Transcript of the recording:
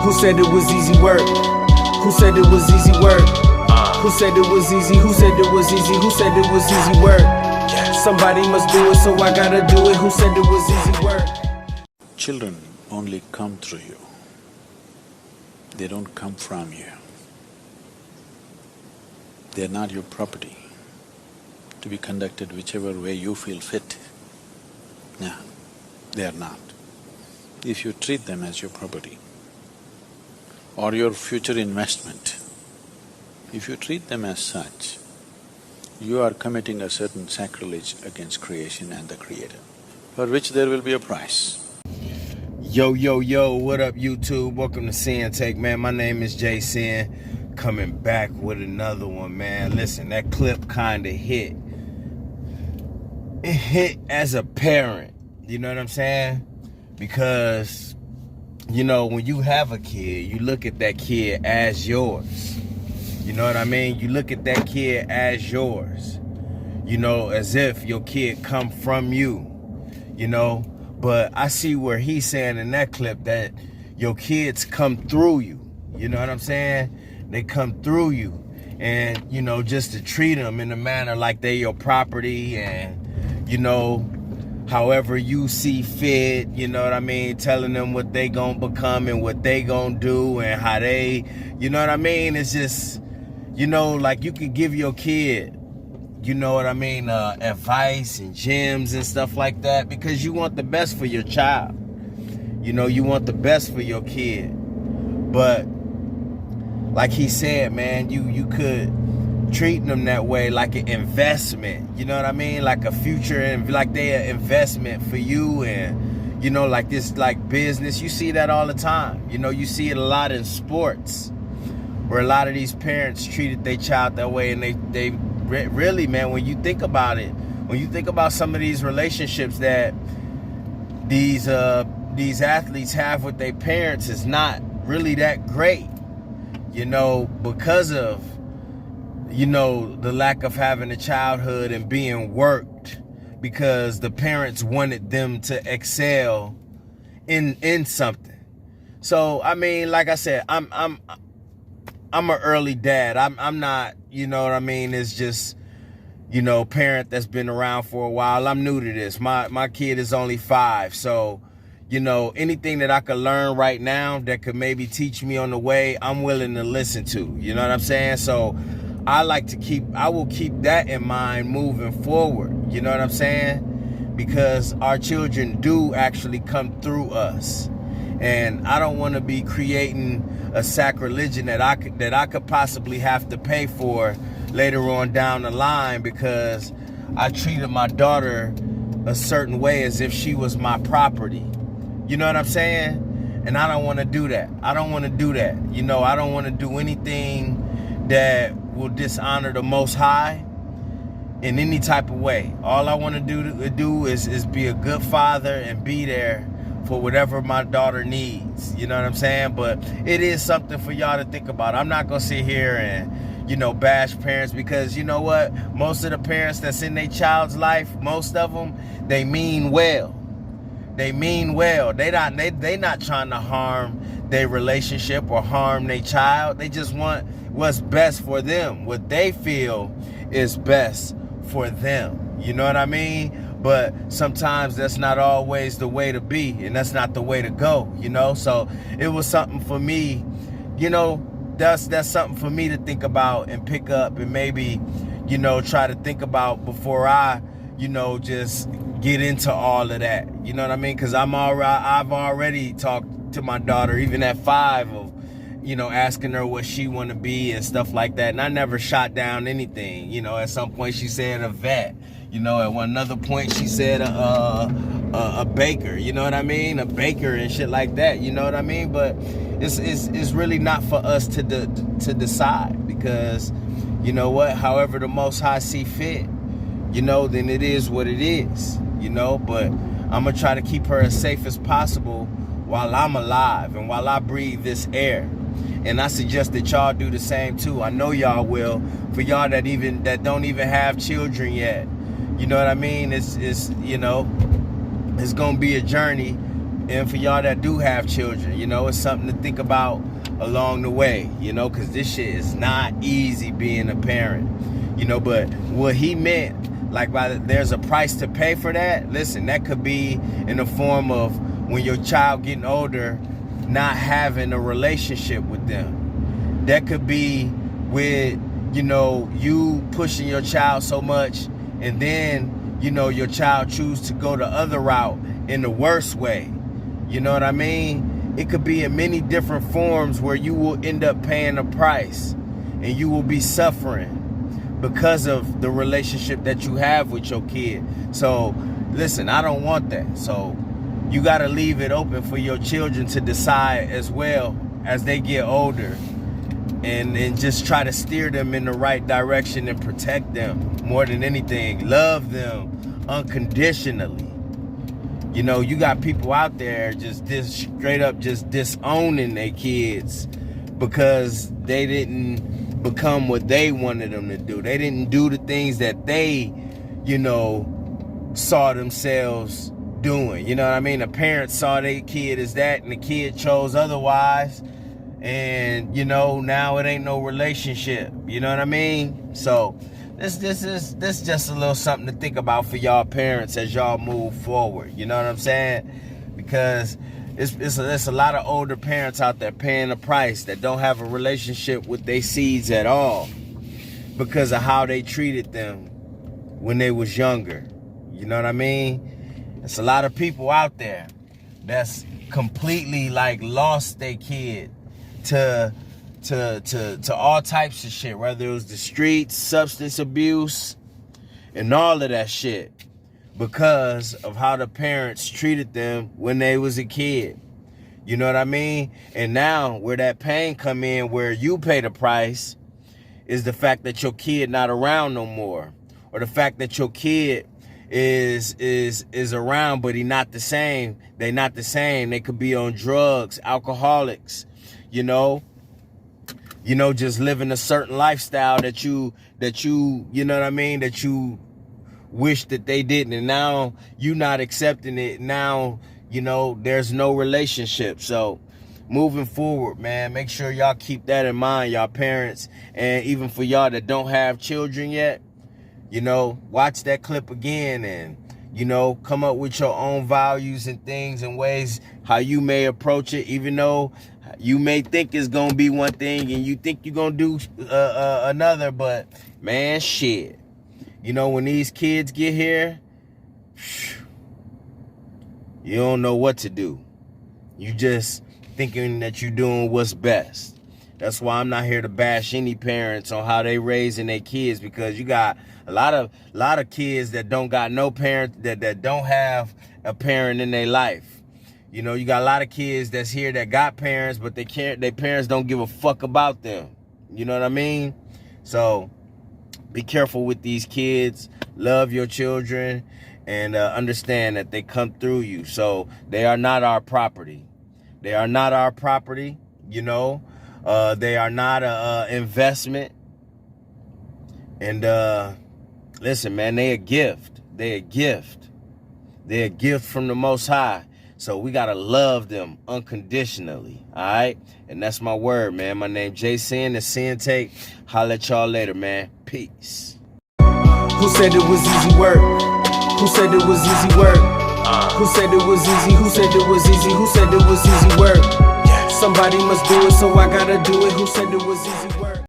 Who said it was easy work? Who said it was easy work? Who said it was easy? Who said it was easy? Who said it was easy work? Somebody must do it, so I gotta do it. Who said it was easy work? Children only come through you. They don't come from you. They're not your property to be conducted whichever way you feel fit. No, they are not. If you treat them as your property or your future investment, if you treat them as such, you are committing a certain sacrilege against creation and the Creator, for which there will be a price. Yo, what up YouTube? Welcome to Sinn-Take, man. My name is Sin, coming back with another one, man. Listen, that clip kinda hit. It hit as a parent, you know what I'm saying? Because, you know, when you have a kid, you look at that kid as yours. You know what I mean? You look at that kid as yours. You know, as if your kid come from you, you know? But I see where he's saying in that clip that your kids come through you. You know what I'm saying? They come through you. And, you know, just to treat them in a manner like they your property and, you know, however you see fit, you know what I mean? Telling them what they gonna become and what they gonna do and how they, you know what I mean? It's just, you know, like you could give your kid, you know what I mean, advice and gems and stuff like that because you want the best for your child. You know, you want the best for your kid. But like he said, man, you could treat them that way like an investment. You know what I mean? Like a future, and like they're an investment for you, and you know, like this, like business. You see that all the time. You know, you see it a lot in sports, where a lot of these parents treated their child that way, and they really, man, when you think about it, when you think about some of these relationships that these athletes have with their parents, is not really that great. You know, because of, you know, the lack of having a childhood and being worked because the parents wanted them to excel in something. So I mean, like I said, I'm an early dad. I'm not, you know what I mean, it's just, you know, parent that's been around for a while. I'm new to this. My kid is only 5, so you know, anything that I could learn right now that could maybe teach me on the way, I'm willing to listen to. You know what I'm saying? So I will keep that in mind moving forward. You know what I'm saying? Because our children do actually come through us. And I don't want to be creating a sacrilege that I could possibly have to pay for later on down the line because I treated my daughter a certain way as if she was my property. You know what I'm saying? And I don't want to do that. I don't want to do that. You know, I don't want to do anything that will dishonor the Most High in any type of way. All I want to do is be a good father and be there for whatever my daughter needs. You know what I'm saying? But it is something for y'all to think about. I'm not going to sit here and, you know, bash parents because, you know what? Most of the parents that's in their child's life, most of them, they mean well. They mean well. They not trying to harm their relationship or harm their child. They just want what's best for them, what they feel is best for them. You know what I mean? But sometimes that's not always the way to be, and that's not the way to go, you know? So it was something for me, you know, that's something for me to think about and pick up and maybe, you know, try to think about before I, you know, just get into all of that. You know what I mean? Because I've already talked to my daughter, even at 5, of, you know, asking her what she want to be and stuff like that. And I never shot down anything. You know, at some point she said a vet. You know, at another point she said a baker. You know what I mean? A baker and shit like that. You know what I mean? But it's really not for us to decide because, you know what? However the Most High see fit, you know, then it is what it is, you know, but I'm going to try to keep her as safe as possible while I'm alive and while I breathe this air. And I suggest that y'all do the same too. I know y'all will. For y'all that don't even have children yet, you know what I mean? It's you know, it's going to be a journey And for y'all that do have children, you know, it's something to think about along the way, you know, because this shit is not easy being a parent, you know. But what he meant, like, there's a price to pay for that. Listen, that could be in the form of when your child getting older, not having a relationship with them. That could be with, you know, you pushing your child so much, and then, you know, your child choose to go the other route in the worst way. You know what I mean? It could be in many different forms where you will end up paying a price and you will be suffering because of the relationship that you have with your kid. So listen, I don't want that. So you got to leave it open for your children to decide as well as they get older, and just try to steer them in the right direction and protect them more than anything. Love them unconditionally. You know, you got people out there just straight up just disowning their kids because they didn't become what they wanted them to do. They didn't do the things that they, you know, saw themselves doing. You know what I mean? The parents saw their kid as that and the kid chose otherwise. And, you know, now it ain't no relationship. You know what I mean? So this is just a little something to think about for y'all parents as y'all move forward. You know what I'm saying? Because it's a lot of older parents out there paying the price that don't have a relationship with their seeds at all because of how they treated them when they was younger. You know what I mean? It's a lot of people out there that's completely like lost their kid to all types of shit, whether it was the streets, substance abuse, and all of that shit, because of how the parents treated them when they was a kid. You know what I mean? And now where that pain come in, where you pay the price, is the fact that your kid not around no more, or the fact that your kid is around but he not the same. They not the same. They could be on drugs, alcoholics, you know, just living a certain lifestyle that you know what I mean, that you wish that they didn't, and now you not accepting it. Now, you know, there's no relationship. So moving forward, man, make sure y'all keep that in mind, y'all parents. And even for y'all that don't have children yet, you know, watch that clip again and, you know, come up with your own values and things and ways how you may approach it, even though you may think it's going to be one thing and you think you're going to do another. But, man, shit. You know, when these kids get here, you don't know what to do. You just thinking that you're doing what's best. That's why I'm not here to bash any parents on how they raising their kids, because you got a lot of kids that don't got no parent, that don't have a parent in their life. You know, you got a lot of kids that's here that got parents, but their parents don't give a fuck about them. You know what I mean? So be careful with these kids. Love your children, and understand that they come through you. So they are not our property. They are not our property, you know. They are not a investment. And listen, man, they a gift. They a gift. They a gift from the Most High. So we gotta love them unconditionally. All right, and that's my word, man. My name Jason, the Sinn-Take. Holla at y'all later, man. Peace. Who said it was easy work? Who said it was easy work? Who said it was easy? Who said it was easy? Who said it was easy work? Somebody must do it, so I gotta do it. Who said it was easy work?